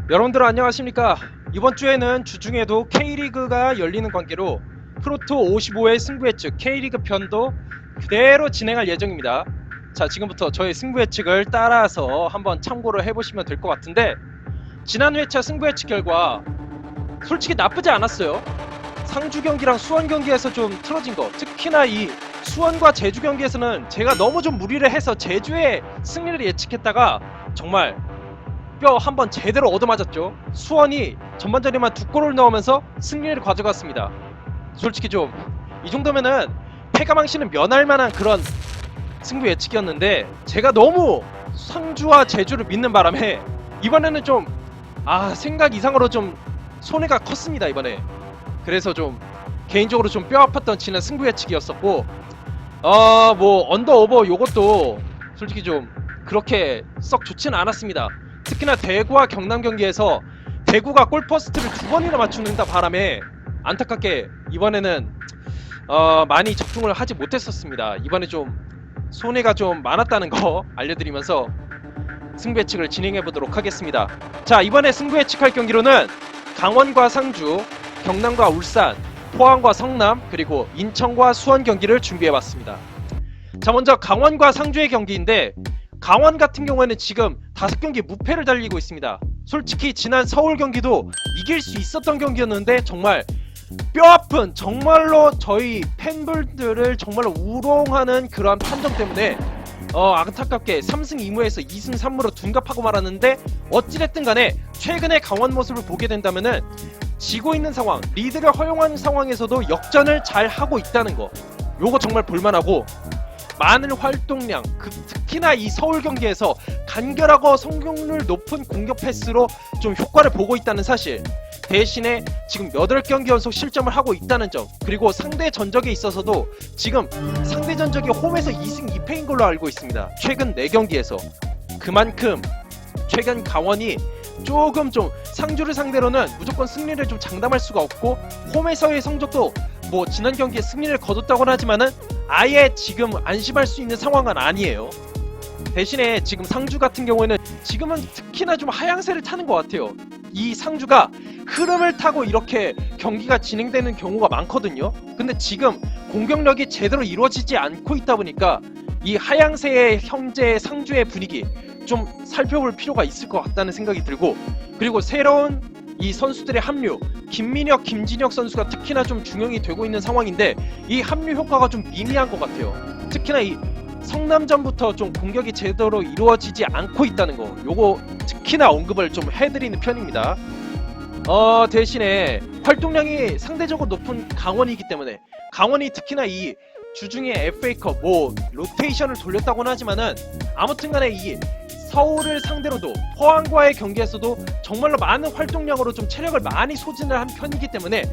여러분들 안녕하십니까. 이번 주에는 주중에도 K리그가 열리는 관계로 프로토 55의 승부 예측 K리그 편도 그대로 진행할 예정입니다. 자, 지금부터 저의 승부 예측을 따라서 한번 참고를 해보시면 될 것 같은데, 지난 회차 승부 예측 결과 솔직히 나쁘지 않았어요. 상주 경기랑 수원 경기에서 좀 틀어진 거, 특히나 이 수원과 제주 경기에서는 제가 너무 좀 무리를 해서 제주의 승리를 예측했다가 정말 뼈 한번 제대로 얻어맞았죠. 수원이 전반전에만 2골을 넣으면서 승리를 가져갔습니다. 솔직히 좀 이 정도면은 패가망신은 면할 만한 그런 승부 예측이었는데, 제가 너무 상주와 제주를 믿는 바람에 이번에는 좀 생각 이상으로 좀 손해가 컸습니다, 이번에. 그래서 좀 개인적으로 좀 뼈 아팠던 지난 승부 예측이었었고, 뭐 언더 오버 요것도 솔직히 좀 그렇게 썩 좋지는 않았습니다. 특히나 대구와 경남 경기에서 대구가 골퍼스트를 2번이나 맞추는 바람에 안타깝게 이번에는 많이 적중을 하지 못했었습니다. 이번에 좀 손해가 좀 많았다는 거 알려드리면서 승부 예측을 진행해 보도록 하겠습니다. 자, 이번에 승부 예측할 경기로는 강원과 상주, 경남과 울산, 포항과 성남, 그리고 인천과 수원 경기를 준비해 봤습니다. 자, 먼저 강원과 상주의 경기인데, 강원 같은 경우에는 지금 5경기 무패를 달리고 있습니다. 솔직히 지난 서울 경기도 이길 수 있었던 경기였는데 정말 뼈아픈, 정말로 저희 팬분들을 정말로 우롱하는 그러한 판정 때문에 안타깝게 3승 2무에서 2승 3무로 둔갑하고 말았는데, 어찌됐든 간에 최근의 강원 모습을 보게 된다면은 지고 있는 상황, 리드를 허용한 상황에서도 역전을 잘 하고 있다는 거, 요거 정말 볼만하고, 많은 활동량, 특히나 이 서울 경기에서 간결하고 성공률 높은 공격 패스로 좀 효과를 보고 있다는 사실, 대신에 지금 8경기 연속 실점을 하고 있다는 점, 그리고 상대 전적에 있어서도 지금 상대 전적이 홈에서 2승 2패인 걸로 알고 있습니다. 최근 4경기에서. 그만큼 최근 강원이 조금 좀 상주를 상대로는 무조건 승리를 좀 장담할 수가 없고, 홈에서의 성적도 뭐 지난 경기에 승리를 거뒀다고는 하지만은 아예 지금 안심할 수 있는 상황은 아니에요. 대신에 지금 상주 같은 경우에는 지금은 특히나 좀 하향세를 타는 것 같아요. 이 상주가 흐름을 타고 이렇게 경기가 진행되는 경우가 많거든요. 근데 지금 공격력이 제대로 이루어지지 않고 있다 보니까 이 하향세의 형제 상주의 분위기 좀 살펴볼 필요가 있을 것 같다는 생각이 들고, 그리고 새로운 이 선수들의 합류, 김민혁, 김진혁 선수가 특히나 좀 중용이 되고 있는 상황인데, 이 합류 효과가 좀 미미한 것 같아요. 특히나 이 성남전부터 좀 공격이 제대로 이루어지지 않고 있다는 거, 요거 특히나 언급을 좀 해드리는 편입니다. 대신에 활동량이 상대적으로 높은 강원이기 때문에, 강원이 특히나 이 주중에 FA컵 뭐 로테이션을 돌렸다고는 하지만은 아무튼 간에 이 서울을 상대로도 포항과의 경기에서도 정말로 많은 활동량으로 좀 체력을 많이 소진을 한 편이기 때문에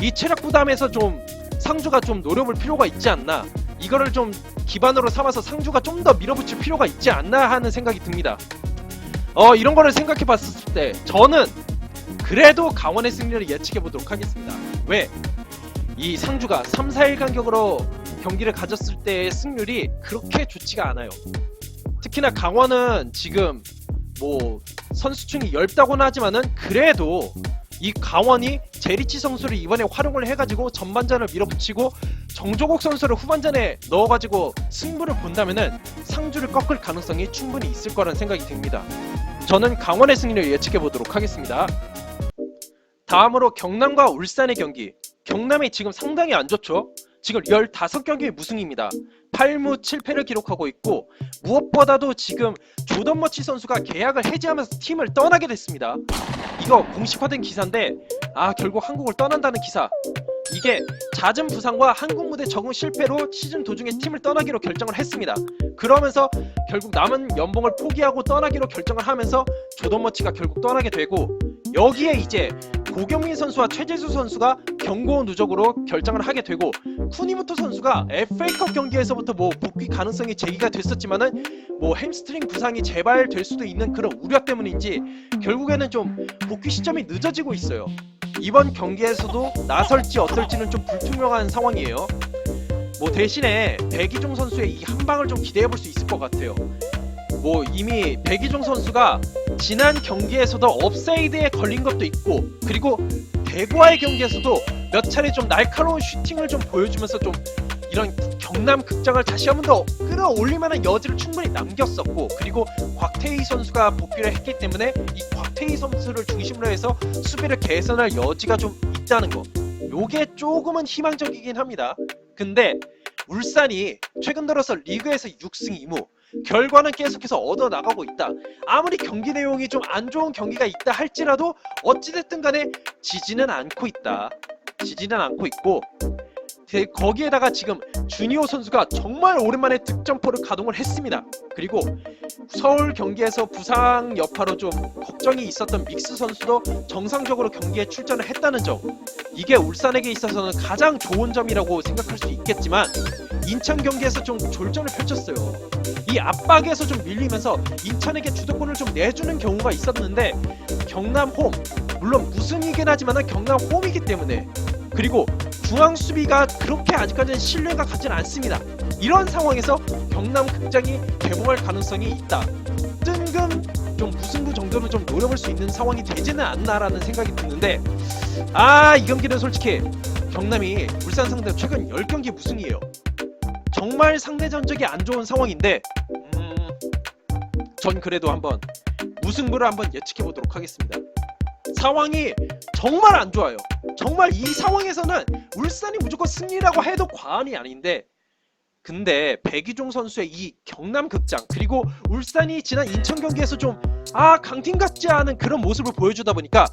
이 체력 부담에서 좀 상주가 좀 노려볼 필요가 있지 않나, 이거를 좀 기반으로 삼아서 상주가 좀 더 밀어붙일 필요가 있지 않나 하는 생각이 듭니다. 이런 거를 생각해 봤을 때 저는 그래도 강원의 승리를 예측해 보도록 하겠습니다. 왜? 이 상주가 3-4일 간격으로 경기를 가졌을 때의 승률이 그렇게 좋지가 않아요. 특히나 강원은 지금 뭐 선수층이 얇다고는 하지만은 그래도 이 강원이 제리치 선수를 이번에 활용을 해가지고 전반전을 밀어붙이고 정조국 선수를 후반전에 넣어가지고 승부를 본다면은 상주를 꺾을 가능성이 충분히 있을 거라는 생각이 듭니다. 저는 강원의 승리를 예측해 보도록 하겠습니다. 다음으로 경남과 울산의 경기. 경남이 지금 상당히 안 좋죠. 지금 15경기 무승입니다. 8무 7패를 기록하고 있고, 무엇보다도 지금 조던머치 선수가 계약을 해지하면서 팀을 떠나게 됐습니다. 이거 공식화된 기사인데 결국 한국을 떠난다는 기사. 이게 잦은 부상과 한국 무대 적응 실패로 시즌 도중에 팀을 떠나기로 결정을 했습니다. 그러면서 결국 남은 연봉을 포기하고 떠나기로 결정을 하면서 조던머치가 결국 떠나게 되고, 여기에 이제 고경민 선수와 최재수 선수가 경고 누적으로 결정을 하게 되고, 쿠니무토 선수가 FA컵 경기에서부터 뭐 복귀 가능성이 제기가 됐었지만은 뭐 햄스트링 부상이 재발될 수도 있는 그런 우려 때문인지 결국에는 좀 복귀 시점이 늦어지고 있어요. 이번 경기에서도 나설지 어떨지는 좀 불투명한 상황이에요. 뭐 대신에 백이종 선수의 이 한방을 좀 기대해볼 수 있을 것 같아요. 뭐 이미 백이종 선수가 지난 경기에서도 업사이드에 걸린 것도 있고, 그리고 대구와의 경기에서도 몇 차례 좀 날카로운 슈팅을 좀 보여주면서 좀 이런 경남 극장을 다시 한번 더 끌어올릴 만한 여지를 충분히 남겼었고, 그리고 곽태희 선수가 복귀를 했기 때문에 이 곽태희 선수를 중심으로 해서 수비를 개선할 여지가 좀 있다는 거, 요게 조금은 희망적이긴 합니다. 근데 울산이 최근 들어서 리그에서 6승 2무, 결과는 계속해서 얻어나가고 있다. 아무리 경기 내용이 좀 안 좋은 경기가 있다 할지라도 어찌됐든 간에 지지는 않고 있다. 지지는 않고 있고, 거기에다가 지금 주니오 선수가 정말 오랜만에 득점포를 가동을 했습니다. 그리고 서울 경기에서 부상 여파로 좀 걱정이 있었던 믹스 선수도 정상적으로 경기에 출전을 했다는 점, 이게 울산에게 있어서는 가장 좋은 점이라고 생각할 수 있겠지만, 인천 경기에서 좀 졸전을 펼쳤어요. 이 압박에서 좀 밀리면서 인천에게 주도권을 좀 내주는 경우가 있었는데, 경남 홈, 물론 무승이긴 하지만 경남 홈이기 때문에, 그리고 중앙 수비가 그렇게 아직까지는 신뢰가 가진 않습니다. 이런 상황에서 경남 극장이 개봉할 가능성이 있다. 뜬금 좀 무승부 정도는 좀 노려볼 수 있는 상황이 되지는 않나라는 생각이 드는데, 이 경기는 솔직히 경남이 울산 상대로 최근 10경기 무승이에요. 정말 상대 전적이 안 좋은 상황인데, 전 그래도 한번 무승부를 한번 예측해 보도록 하겠습니다. 상황이 정말 안 좋아요. 정말 이 상황에서는 울산이 무조건 승리라고 해도 과언이 아닌데, 근데 백이종 선수의 이 경남 극장, 그리고 울산이 지난 인천 경기에서 좀 강팀 같지 않은 그런 모습을 보여주다 보니까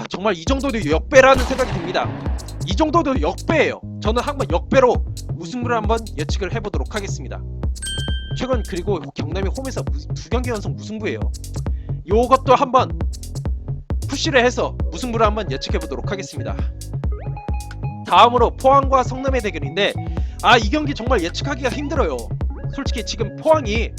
정말 이 정도도 역배라는 생각이 듭니다. 이 정도도 역배예요. 저는 한번 역배로 무승부를 한번 예측을 해보도록 하겠습니다. 최근 그리고 경남이 홈에서 2경기 연속 무승부예요. 요것도 한번 푸시를 해서 무승부를 한번 예측해보도록 하겠습니다. 다음으로 포항과 성남의 대결인데, 이 경기 정말 예측하기가 힘들어요. 솔직히 지금 포항이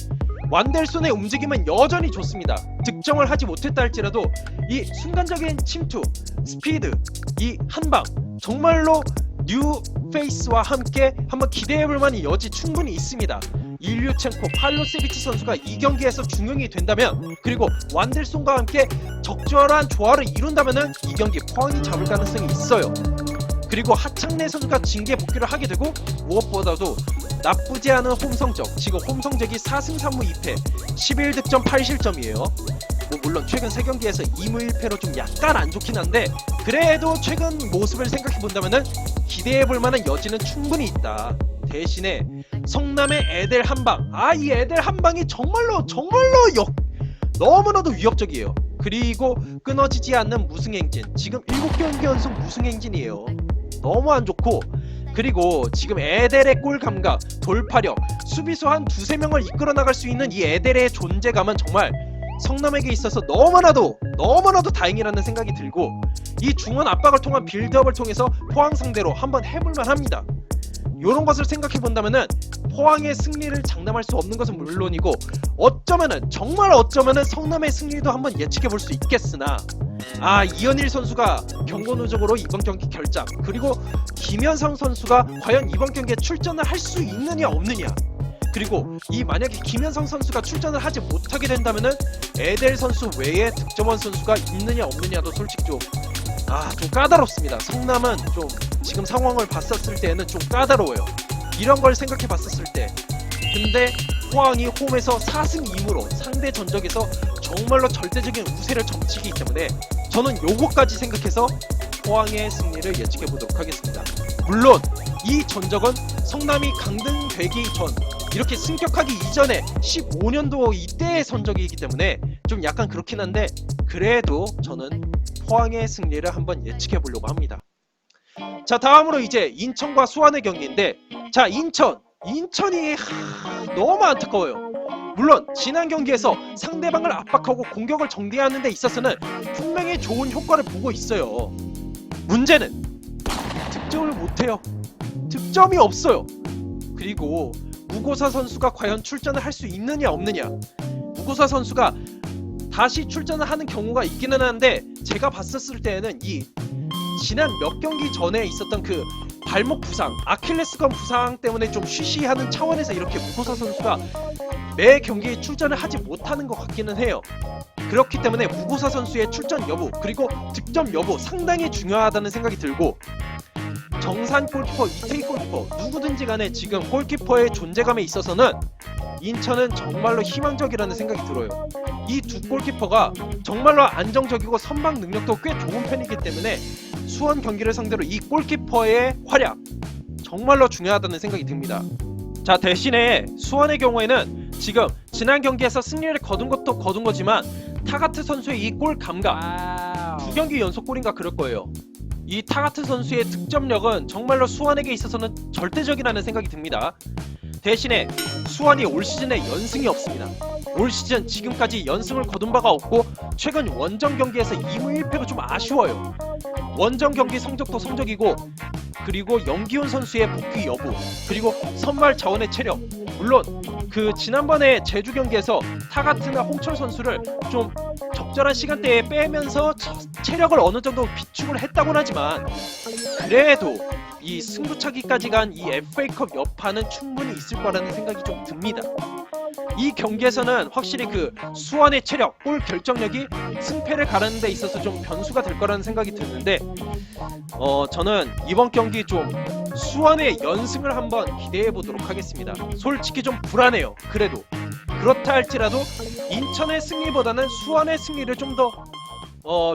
완델손의 움직임은 여전히 좋습니다. 득점을 하지 못했다 할지라도 이 순간적인 침투, 스피드, 이 한방, 정말로 뉴 페이스와 함께 한번 기대해볼 만한 여지 충분히 있습니다. 일류첸코, 팔로세비치 선수가 이 경기에서 중용이 된다면, 그리고 완델손과 함께 적절한 조화를 이룬다면 이 경기 포항이 잡을 가능성이 있어요. 그리고 하창래 선수가 징계 복귀를 하게 되고, 무엇보다도 나쁘지 않은 홈성적, 지금 홈성적이 4승 3무 2패 11득점 8실점이에요 물론 최근 3경기에서 2무 1패로 좀 약간 안 좋긴 한데, 그래도 최근 모습을 생각해 본다면 기대해볼 만한 여지는 충분히 있다. 대신에 성남의 에델 한방, 이 에델 한방이 정말로 너무나도 위협적이에요. 그리고 끊어지지 않는 무승행진, 지금 7경기 연속 무승행진이에요. 너무 안 좋고, 그리고 지금 에델의 골 감각, 돌파력, 수비수 한 2-3명을 이끌어 나갈 수 있는 이 에델의 존재감은 정말 성남에게 있어서 너무나도 다행이라는 생각이 들고, 이 중원 압박을 통한 빌드업을 통해서 포항 상대로 한번 해볼만 합니다. 이런 것을 생각해 본다면은 포항의 승리를 장담할 수 없는 것은 물론이고, 정말 어쩌면은 성남의 승리도 한번 예측해 볼 수 있겠으나, 이현일 선수가 경고 누적으로 이번 경기 결장, 그리고 김현성 선수가 과연 이번 경기에 출전을 할 수 있느냐 없느냐, 그리고 만약에 김현성 선수가 출전을 하지 못하게 된다면은 에델 선수 외에 득점원 선수가 있느냐 없느냐도 솔직히 좀 까다롭습니다. 성남은 좀 지금 상황을 봤었을 때는 좀 까다로워요. 이런 걸 생각해 봤었을 때. 근데 포항이 홈에서 4승 2무로 상대 전적에서 정말로 절대적인 우세를 점치기 때문에 저는 요거까지 생각해서 포항의 승리를 예측해 보도록 하겠습니다. 물론 이 전적은 성남이 강등되기 전, 이렇게 승격하기 이전에 15년도 이때의 선적이기 때문에 좀 약간 그렇긴 한데, 그래도 저는 포항의 승리를 한번 예측해 보려고 합니다. 자, 다음으로 이제 인천과 수원의 경기인데, 자, 인천이 너무 안타까워요. 물론 지난 경기에서 상대방을 압박하고 공격을 정리하는 데 있어서는 분명히 좋은 효과를 보고 있어요. 문제는 득점을 못해요. 득점이 없어요. 그리고 무고사 선수가 과연 출전을 할 수 있느냐 없느냐, 무고사 선수가 다시 출전을 하는 경우가 있기는 한데, 제가 봤었을 때는 이 지난 몇 경기 전에 있었던 그 발목 부상, 아킬레스건 부상 때문에 좀 쉬쉬하는 차원에서 이렇게 무고사 선수가 매 경기에 출전을 하지 못하는 것 같기는 해요. 그렇기 때문에 무고사 선수의 출전 여부 그리고 득점 여부 상당히 중요하다는 생각이 들고, 정산 골키퍼, 이태희 골키퍼 누구든지 간에 지금 골키퍼의 존재감에 있어서는 인천은 정말로 희망적이라는 생각이 들어요. 이 두 골키퍼가 정말로 안정적이고 선방 능력도 꽤 좋은 편이기 때문에 수원 경기를 상대로 이 골키퍼의 활약 정말로 중요하다는 생각이 듭니다. 자, 대신에 수원의 경우에는 지금 지난 경기에서 승리를 거둔 것도 거둔 거지만 타가트 선수의 이 골 감각, 두 경기 연속 골인가 그럴 거예요. 이 타가트 선수의 득점력은 정말로 수원에게 있어서는 절대적이라는 생각이 듭니다. 대신에 수원이 올 시즌에 연승이 없습니다. 올 시즌 지금까지 연승을 거둔 바가 없고 최근 원정 경기에서 2무 1패가 좀 아쉬워요. 원정 경기 성적도 성적이고, 그리고 염기훈 선수의 복귀 여부, 그리고 선발 자원의 체력, 물론 그 지난번에 제주 경기에서 타가트나 홍철 선수를 좀 적절한 시간대에 빼면서 체력을 어느 정도 비축을 했다곤 하지만 그래도 이 승부차기까지 간 이 FA컵 여파는 충분히 있을 거라는 생각이 좀 듭니다. 이 경기에서는 확실히 그 수원의 체력, 골 결정력이 승패를 가르는 데 있어서 좀 변수가 될 거라는 생각이 드는데, 저는 이번 경기 좀 수원의 연승을 한번 기대해 보도록 하겠습니다. 솔직히 좀 불안해요. 그래도 그렇다 할지라도 인천의 승리보다는 수원의 승리를 좀 더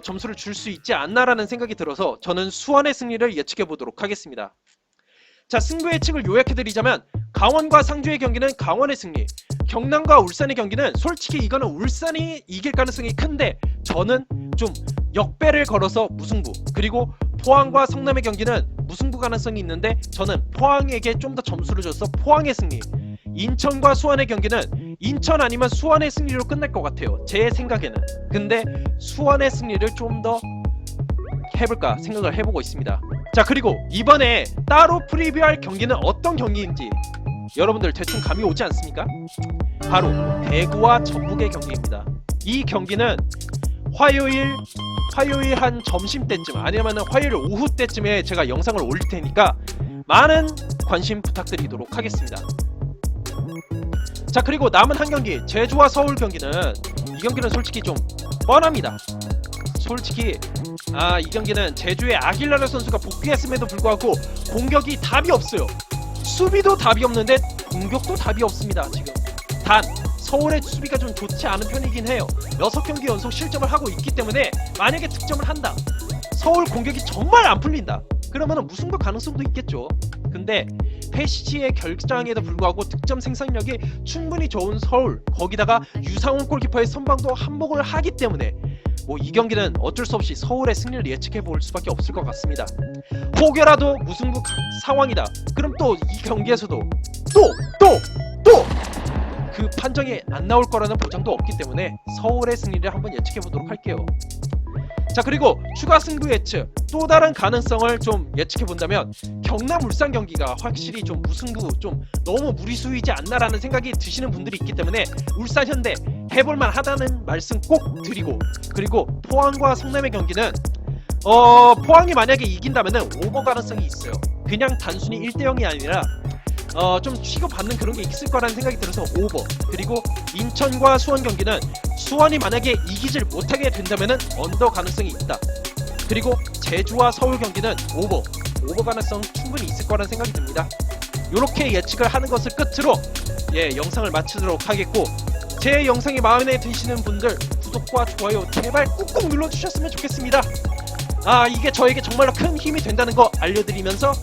점수를 줄 수 있지 않나라는 생각이 들어서 저는 수원의 승리를 예측해 보도록 하겠습니다. 자, 승부 예측을 요약해드리자면 강원과 상주의 경기는 강원의 승리, 경남과 울산의 경기는 솔직히 이거는 울산이 이길 가능성이 큰데 저는 좀 역배를 걸어서 무승부, 그리고 포항과 성남의 경기는 무승부 가능성이 있는데 저는 포항에게 좀 더 점수를 줘서 포항의 승리, 인천과 수원의 경기는 인천 아니면 수원의 승리로 끝날 것 같아요, 제 생각에는. 근데 수원의 승리를 좀 더 해볼까 생각을 해보고 있습니다. 자, 그리고 이번에 따로 프리뷰할 경기는 어떤 경기인지 여러분들 대충 감이 오지 않습니까? 바로 대구와 전북의 경기입니다. 이 경기는 화요일 한 점심때쯤 아니면 화요일 오후 때쯤에 제가 영상을 올릴 테니까 많은 관심 부탁드리도록 하겠습니다. 자, 그리고 남은 한 경기 제주와 서울 경기는 이 경기는 솔직히 좀 뻔합니다. 솔직히 이 경기는 제주의 아길라르 선수가 복귀했음에도 불구하고 공격이 답이 없어요. 수비도 답이 없는데 공격도 답이 없습니다. 지금 단 서울의 수비가 좀 좋지 않은 편이긴 해요. 6경기 연속 실점을 하고 있기 때문에 만약에 득점을 한다, 서울 공격이 정말 안 풀린다, 그러면 무승부 가능성도 있겠죠. 근데 패시지의 결장에도 불구하고 득점 생산력이 충분히 좋은 서울, 거기다가 유상훈 골키퍼의 선방도 한몫을 하기 때문에 이 경기는 어쩔 수 없이 서울의 승리를 예측해 볼 수밖에 없을 것 같습니다. 혹여라도 무승부 상황이다, 그럼 또 이 경기에서도 또 그 판정이 안 나올 거라는 보장도 없기 때문에 서울의 승리를 한번 예측해 보도록 할게요. 자, 그리고 추가 승부 예측 또 다른 가능성을 좀 예측해 본다면 경남 울산 경기가 확실히 좀 무승부 좀 너무 무리수이지 않나라는 생각이 드시는 분들이 있기 때문에 울산 현대 해볼만 하다는 말씀 꼭 드리고, 그리고 포항과 성남의 경기는 포항이 만약에 이긴다면은 오버 가능성이 있어요. 그냥 단순히 1대0이 아니라 좀 취급받는 그런 게 있을 거라는 생각이 들어서 오버. 그리고 인천과 수원 경기는 수원이 만약에 이기질 못하게 된다면은 언더 가능성이 있다. 그리고 제주와 서울 경기는 오버 가능성 충분히 있을 거라는 생각이 듭니다. 이렇게 예측을 하는 것을 끝으로 영상을 마치도록 하겠고, 제 영상이 마음에 드시는 분들 구독과 좋아요 제발 꾹꾹 눌러주셨으면 좋겠습니다. 이게 저에게 정말로 큰 힘이 된다는 거 알려드리면서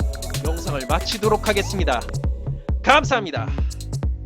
영상을 마치도록 하겠습니다. 감사합니다.